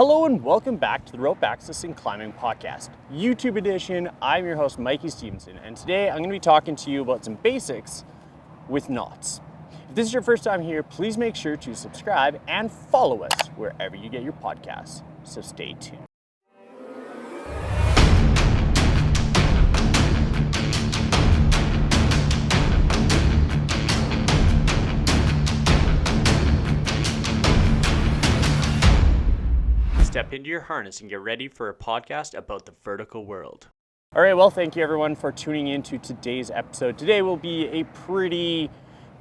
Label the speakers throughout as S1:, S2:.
S1: Hello and welcome back to the Rope Access and Climbing Podcast, YouTube edition. I'm your host, Mikey Stevenson, and today I'm going to be talking to you about some basics with knots. If this is your first time here, please make sure to subscribe and follow us wherever you get your podcasts, so stay tuned. Step into your harness and get ready for a podcast about the vertical world. All right, well, thank you everyone for tuning in to today's episode. Today will be a pretty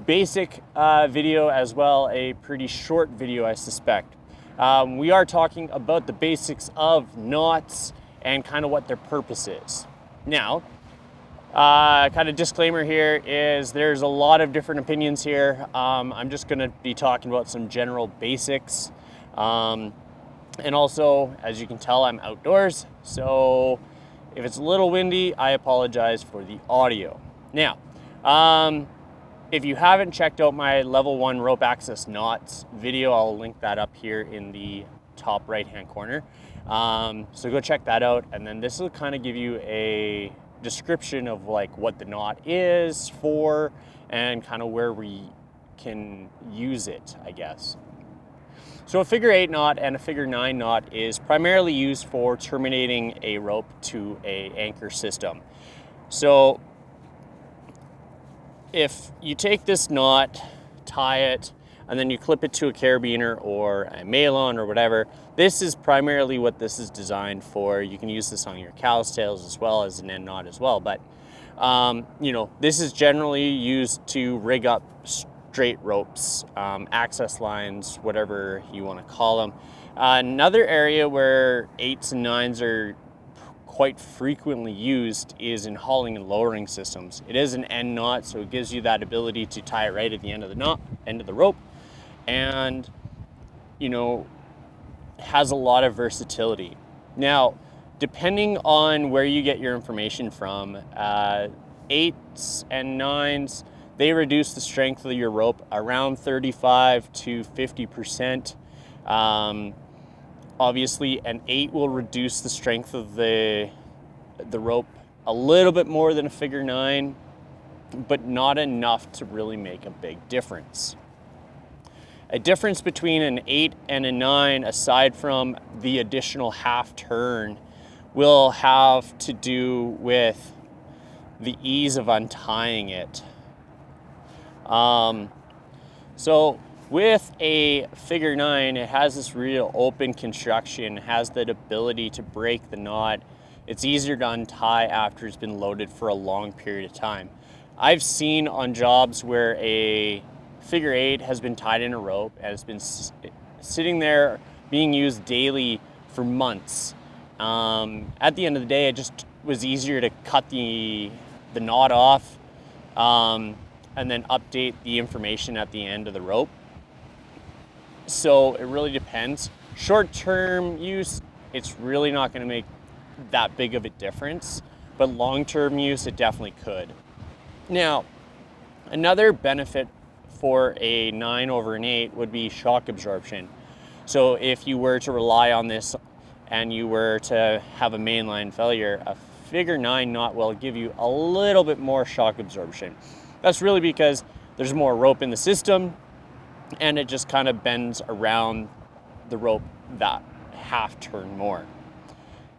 S1: basic video as well, a pretty short video, I suspect. We are talking about the basics of knots and kind of what their purpose is. Now, kind of disclaimer here is there's a lot of different opinions here. I'm just gonna be talking about some general basics. And also, as you can tell, I'm outdoors, so if it's a little windy, I apologize for the audio. Now, if you haven't checked out my level 1 rope access knots video, I'll link that up here in the top right-hand corner. So go check that out, and then this will kind of give you a description of like what the knot is for and kind of where we can use it, I guess. So a figure 8 knot and a figure 9 knot is primarily used for terminating a rope to an anchor system. So if you take this knot, tie it, and then you clip it to a carabiner or a mail-on or whatever, this is primarily what this is designed for. You can use this on your cow's tails as well as an end knot as well, but you know, this is generally used to rig up straight ropes, access lines, whatever you want to call them. Another area where 8s and 9s are quite frequently used is in hauling and lowering systems. It is an end knot, so it gives you that ability to tie it right at the end of the knot, end of the rope, and you know, has a lot of versatility. Now, depending on where you get your information from, 8s and 9s, they reduce the strength of your rope around 35 to 50%. Obviously, an 8 will reduce the strength of the rope a little bit more than a figure 9, but not enough to really make a big difference. A difference between an 8 and a 9, aside from the additional half turn, will have to do with the ease of untying it. So with a figure 9, it has this real open construction, has that ability to break the knot. It's easier to untie after it's been loaded for a long period of time. I've seen on jobs where a figure 8 has been tied in a rope and has been sitting there being used daily for months. At the end of the day, it just was easier to cut the knot off, and then update the information at the end of the rope. So it really depends. Short-term use, it's really not going to make that big of a difference, but long-term use, it definitely could. Now, another benefit for a 9 over an 8 would be shock absorption. So if you were to rely on this and you were to have a mainline failure, a figure 9 knot will give you a little bit more shock absorption. That's really because there's more rope in the system and it just kind of bends around the rope that half turn more.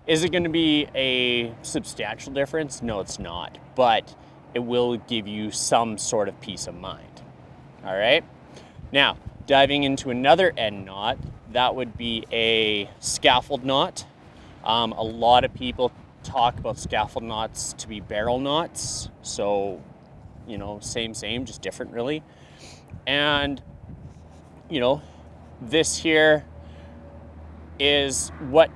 S1: Is it going to be a substantial difference? No, it's not, but it will give you some sort of peace of mind. All right. Now, diving into another end knot, that would be a scaffold knot. A lot of people talk about scaffold knots to be barrel knots. So, you know, same, just different really. And, you know, this here is what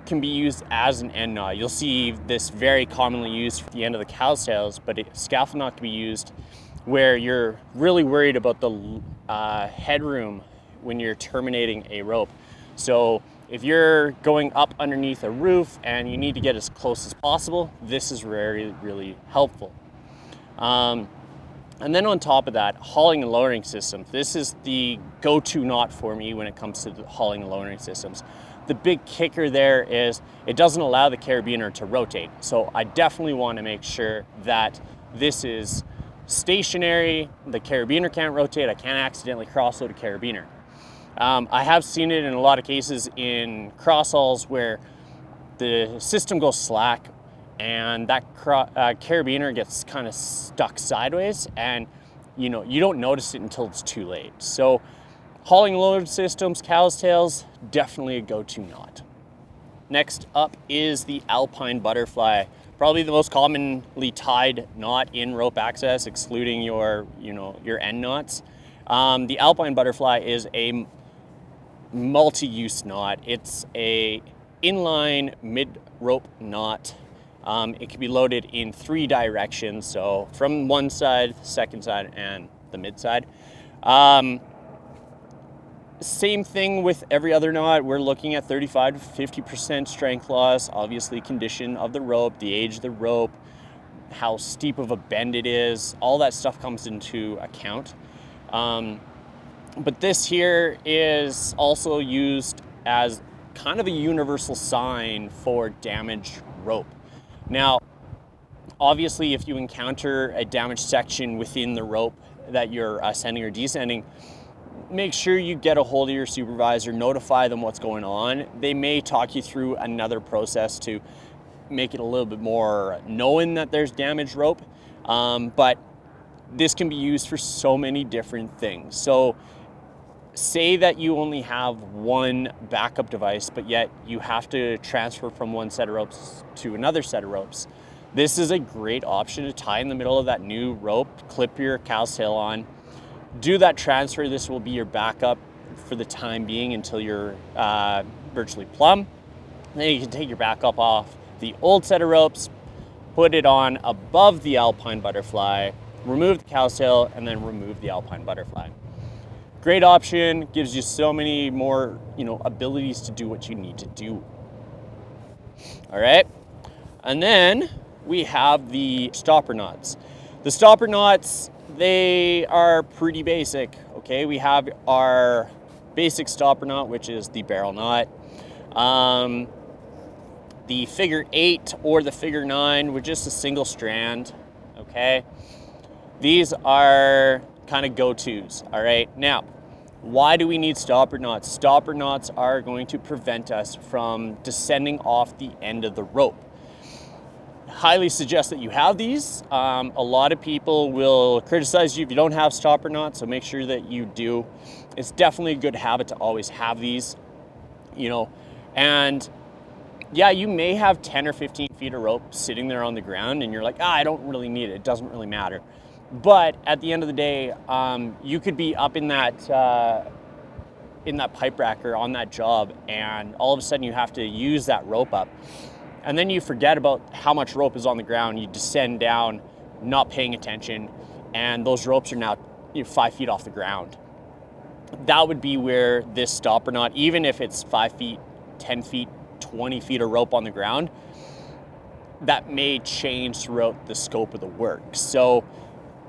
S1: can be used as an end knot. You'll see this very commonly used for the end of the cow's tails, but scaffold knot can be used where you're really worried about the headroom when you're terminating a rope. So if you're going up underneath a roof and you need to get as close as possible, this is really helpful. And then on top of that, hauling and lowering systems. This is the go-to knot for me when it comes to the hauling and lowering systems. the big kicker there is it doesn't allow the carabiner to rotate. So I definitely want to make sure that this is stationary. The carabiner can't rotate. I can't accidentally crossload a carabiner. I have seen it in a lot of cases in crosshauls where the system goes slack and that carabiner gets kind of stuck sideways, and you don't notice it until it's too late. So hauling load systems, cow's tails, definitely a go-to knot. Next up is the Alpine butterfly, probably the most commonly tied knot in rope access, excluding your end knots. The Alpine butterfly is a multi-use knot. It's a inline mid-rope knot. It can be loaded in 3 directions, so from one side, second side, and the mid side. Same thing with every other knot. We're looking at 35 to 50% strength loss, obviously condition of the rope, the age of the rope, how steep of a bend it is, all that stuff comes into account. But this here is also used as kind of a universal sign for damaged rope. Now, obviously, if you encounter a damaged section within the rope that you're ascending or descending, make sure you get a hold of your supervisor, notify them what's going on. They may talk you through another process to make it a little bit more knowing that there's damaged rope, but this can be used for so many different things. So say that you only have one backup device, but yet you have to transfer from one set of ropes to another set of ropes. This is a great option to tie in the middle of that new rope, clip your cow's tail on, do that transfer. This will be your backup for the time being until you're virtually plumb. Then you can take your backup off the old set of ropes, put it on above the Alpine butterfly, remove the cow's tail, and then remove the Alpine butterfly. Great option, gives you so many more, abilities to do what you need to do. All right, and then we have the stopper knots. The stopper knots, they are pretty basic, okay? We have our basic stopper knot, which is the barrel knot. The figure 8 or the figure 9 with just a single strand, okay? These are kind of go-tos, all right? Now, why do we need stopper knots? Stopper knots are going to prevent us from descending off the end of the rope. Highly suggest that you have these. A lot of people will criticize you if you don't have stopper knots, so make sure that you do. It's definitely a good habit to always have these, and yeah, you may have 10 or 15 feet of rope sitting there on the ground and you're like, I don't really need it. It doesn't really matter. But at the end of the day, you could be up in that pipe rack or on that job, and all of a sudden you have to use that rope up. And then you forget about how much rope is on the ground. You descend down, not paying attention, and those ropes are now 5 feet off the ground. That would be where this stopper knot, even if it's 5 feet, 10 feet, 20 feet of rope on the ground, that may change throughout the scope of the work. So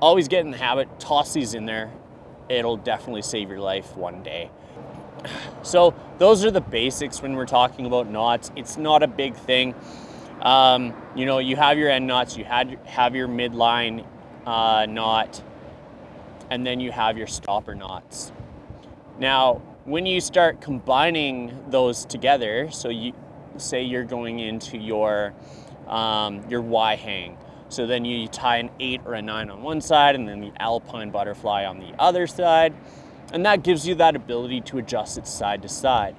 S1: always get in the habit, toss these in there. It'll definitely save your life one day. So those are the basics when we're talking about knots. It's not a big thing. You have your end knots, you have your midline knot, and then you have your stopper knots. Now, when you start combining those together, so you say you're going into your Y hang. So then you tie an 8 or a 9 on one side and then the Alpine butterfly on the other side. And that gives you that ability to adjust it side to side.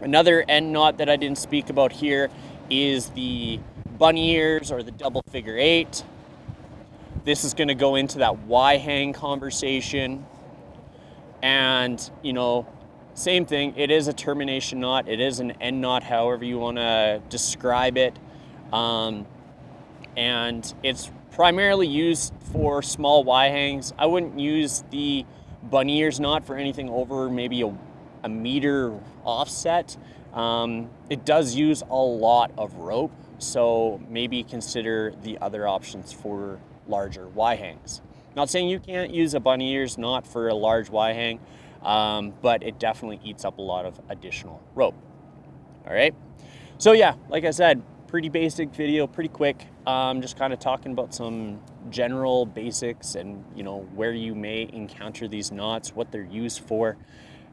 S1: Another end knot that I didn't speak about here is the bunny ears or the double figure 8. This is going to go into that Y hang conversation. And, same thing. It is a termination knot. It is an end knot, however you want to describe it. And it's primarily used for small Y hangs. I wouldn't use the bunny ears knot for anything over maybe a meter offset. It does use a lot of rope, so maybe consider the other options for larger Y hangs. Not saying you can't use a bunny ears knot for a large Y hang, but it definitely eats up a lot of additional rope. All right. So yeah, like I said, pretty basic video, pretty quick. Just kind of talking about some general basics and, you know, where you may encounter these knots, what they're used for,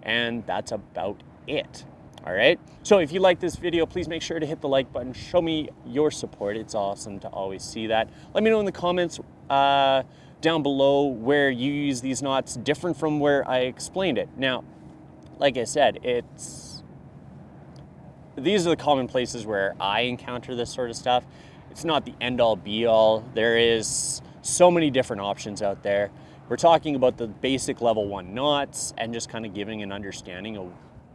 S1: and that's about it. All right. So if you like this video, please make sure to hit the like button. Show me your support. It's awesome to always see that. Let me know in the comments down below where you use these knots different from where I explained it. Now, like I said, these are the common places where I encounter this sort of stuff. It's not the end all be all. There is so many different options out there. We're talking about the basic level 1 knots and just kind of giving an understanding of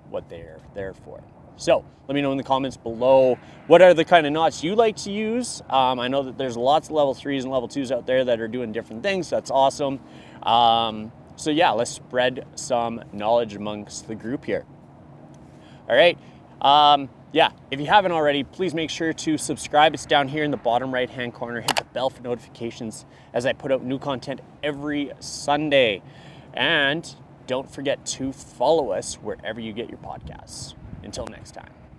S1: what they're there for. So let me know in the comments below, what are the kind of knots you like to use? I know that there's lots of level 3s and level 2s out there that are doing different things. That's awesome. So yeah, let's spread some knowledge amongst the group here. All right. Yeah, if you haven't already, please make sure to subscribe. It's down here in the bottom right-hand corner. Hit the bell for notifications as I put out new content every Sunday. And don't forget to follow us wherever you get your podcasts. Until next time.